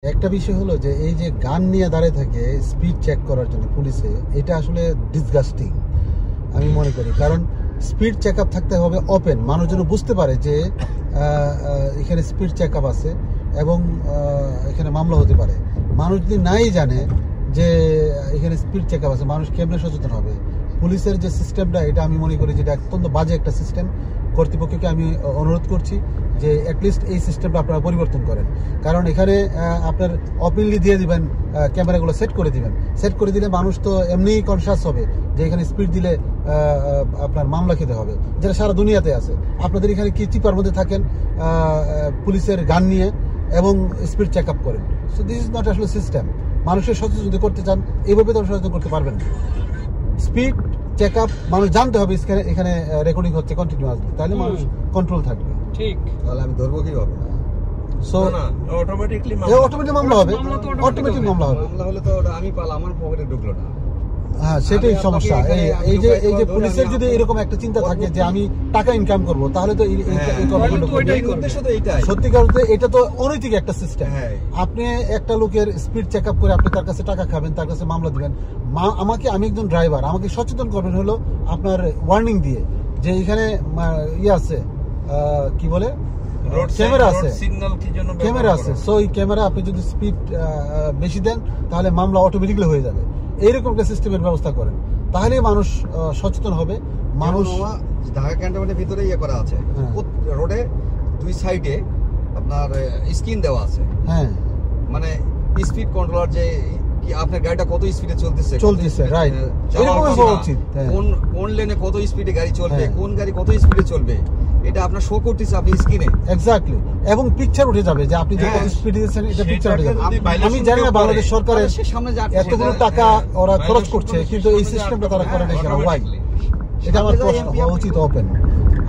একটা বিষয় হলো যে এই যে গান নিয়ে দাঁড়িয়ে থাকে স্পিড চেক করার জন্য পুলিশে, এটা আসলে ডিসগাস্টিং আমি মনে করি। কারণ স্পিড চেক আপ থাকতে হবে ওপেন, মানুষ যেন বুঝতে পারে যে এখানে স্পিড চেক আপ আছে এবং এখানে মামলা হতে পারে। মানুষ যদি নাই জানে যে এখানে স্পিড চেক আপ আছে, মানুষ কেমনে সচেতন হবে? পুলিশের যে সিস্টেমটা, এটা আমি মনে করি যেটা অত্যন্ত বাজে একটা সিস্টেম। কর্তৃপক্ষকে আমি অনুরোধ করছি যে অ্যাটলিস্ট এই সিস্টেমটা আপনারা পরিবর্তন করেন। কারণ এখানে আপনার ওপেনলি দিয়ে দিবেন, ক্যামেরাগুলো সেট করে দিবেন। সেট করে দিলে মানুষ তো এমনিই কনসাস হবে যে এখানে স্পিড দিলে আপনার মামলা খেতে হবে, যেটা সারা দুনিয়াতে আছে। আপনাদের এখানে কি চিপার মধ্যে থাকেন পুলিশের গান নিয়ে এবং স্পিড চেক আপ করেন। সো দিস ইজ নট আসলে সিস্টেম। মানুষের সচেতন যদি করতে চান এইভাবে তো সচেতন করতে পারবেন না। স্পিড চেক আপ মানুষ জানতে হবে এখানে রেকর্ডিং হচ্ছে কন্টিনিউয়াসলি, তাহলে মানুষ কন্ট্রোল থাকবে। ঠিক, তাহলে আমি ধরবো কিভাবে? সো অটোমেটিকলি মামলা হবে, অটোমেটিক মামলা হবে। মামলা হলে তো আমি পাল আমার পকেটে ঢুকলো না। হ্যাঁ, সেটাই সমস্যা। এই যে পুলিশের যদি এরকম একটা চিন্তা থাকে যে আমি টাকা ইনকাম করব, তাহলে তো সত্যিকার অর্থে এটা তো অনৈতিক একটা সিস্টেম। আপনি একটা লোকের স্পিড চেক আপ করে আপনি তার কাছে টাকা খাবেন, তার কাছে মামলা দিবেন। আমি একজন ড্রাইভার, আমাকে সচেতন করবেন হলো আপনার ওয়ার্নিং দিয়ে যে এখানে ইয়ে আছে, কি বলে, ক্যামেরা আছে, ক্যামেরা আছে। সো এই ক্যামেরা আপনি যদি স্পিড বেশি দেন তাহলে মামলা অটোমেটিকলি হয়ে যাবে। এইরকম একটা সিস্টেমের ব্যবস্থা করেন, তাহলে মানুষ সচেতন হবে। মানুষ ঢাকা ক্যান্টনমেন্টের ভিতরে ইয়ে করা আছে, রোডে দুই সাইডে আপনার স্ক্রিন দেওয়া আছে। হ্যাঁ, মানে স্পিড কন্ট্রোলার যে কি আপনার গাড়িটা কত স্পিডে চলতেছে, রাইট, এরকম হওয়া উচিত। কোন লেনে কত স্পিডে গাড়ি চলবে, কোন গাড়ি কত স্পিডে চলবে, এটা আপনার শো করতেছে আপনি স্ক্রিনে। এক্স্যাক্টলি, এবং পিকচার উঠে যাবে যে আপনি যে কত স্পিডে যাচ্ছেন, এটা পিকচার উঠে যাবে। আমি জানি না বাংলাদেশ সরকারের এতগুলো টাকা ওরা খরচ করছে, কিন্তু এই সিস্টেমটা তারা করে না কেন? ওয়াই? এটা আমার প্রশ্ন। হওয়া উচিত ওপেন।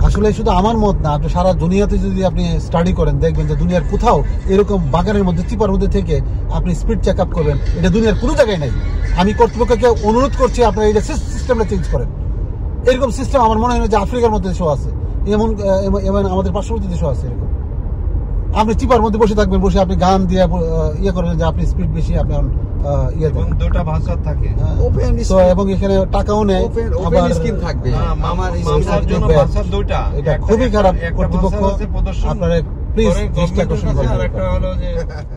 আসলে শুধু আমার মত না, আপনি সারা দুনিয়াতে যদি আপনি স্টাডি করেন দেখবেন যে দুনিয়ার কোথাও এরকম বাগানের মধ্যে চিপার মধ্যে থেকে আপনি স্পিড চেক আপ করবেন, এটা দুনিয়ার কোনো জায়গায় নাই। আমি কর্তৃপক্ষকে অনুরোধ করছি আপনারা এই সিস্টেমটা চেঞ্জ করেন। এরকম সিস্টেম আমার মনে হয় যে আফ্রিকার মধ্যে দেশও আছে, এমন আমাদের পার্শ্ববর্তী দেশও আছে এরকম। আপনি চিপার মধ্যে বসে থাকবেন, বসে আপনি গান দিয়ে ইয়ে করবেন যে আপনি স্পিড বেশি, আপনি ইয়ে দেন। দুটো ভাষা থাকে, ওপেন তো এবং এখানে টাকাও নেয়, আবার স্কিম থাকবে। আমার দুটো, এটা খুবই খারাপ। কর্তৃপক্ষ আপনারা প্লিজ দৃষ্টি আকর্ষণ করবেন।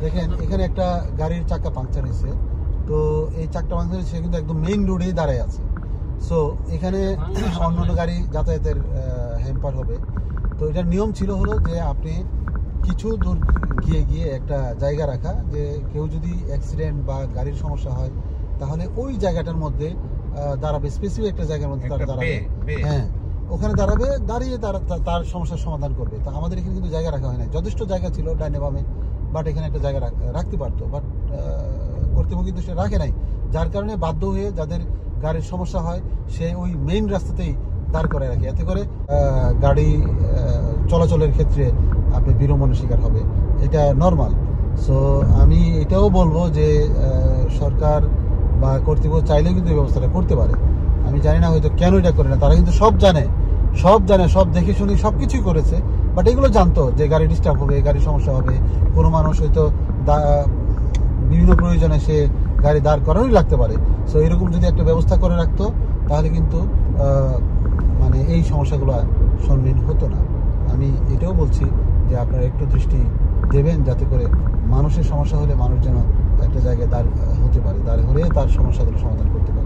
দেখেন এখানে একটা গাড়ির চাকা পাংচার হয়েছে, তো এই চাকা পাংচার হয়েছে কিন্তু একদম মেইন রোডেই দাঁড়ায় আছে। সো এখানে অন্যান্য গাড়ি যাতায়াতের হ্যাম্পার হবে। তো এটার নিয়ম ছিল হলো যে আপনি কিছু দূর গিয়ে একটা জায়গা রাখা, যে কেউ যদি অ্যাক্সিডেন্ট বা গাড়ির সমস্যা হয় তাহলে ওই জায়গাটার মধ্যে দাঁড়াবে, স্পেসিফিক একটা জায়গার মধ্যে তারা দাঁড়াবে। হ্যাঁ, ওখানে দাঁড়াবে, দাঁড়িয়ে তার সমস্যার সমাধান করবে। তা আমাদের এখানে কিন্তু জায়গা রাখা হয় না। যথেষ্ট জায়গা ছিল ডাইনে বামে, বাট এখানে একটা জায়গা রাখতে পারতো, বাট কর্তৃপক্ষ কিন্তু সেটা রাখে নাই। যার কারণে বাধ্য হয়ে যাদের গাড়ির সমস্যা হয় সে ওই মেইন রাস্তাতেই দাঁড় করে রাখে। এতে করে গাড়ি চলাচলের ক্ষেত্রে আপনি বিড়ম্বনার শিকার হবে, এটা নর্মাল। সো আমি এটাও বলবো যে সরকার বা কর্তৃপক্ষ চাইলেও কিন্তু এই ব্যবস্থাটা করতে পারে। আমি জানি না হয়তো কেন এটা করে না। তারা কিন্তু সব জানে, সব দেখে শুনে সবকিছুই করেছে, বাট এগুলো জানতো যে গাড়ি ডিস্টার্ব হবে, গাড়ির সমস্যা হবে, কোনো মানুষ হয়তো বিভিন্ন প্রয়োজনে সে গাড়ি দাঁড় করানোই লাগতে পারে। সো এরকম যদি একটা ব্যবস্থা করে রাখতো তাহলে কিন্তু মানে এই সমস্যাগুলো সম্মুখীন হতো না। আমি এটাও বলছি যে আপনারা একটু দৃষ্টি দেবেন, যাতে করে মানুষের সমস্যা হলে মানুষ যেন একটা জায়গায় দাঁড় হতে পারে, দাঁড় হয়ে তার সমস্যাগুলো সমাধান করতে পারে।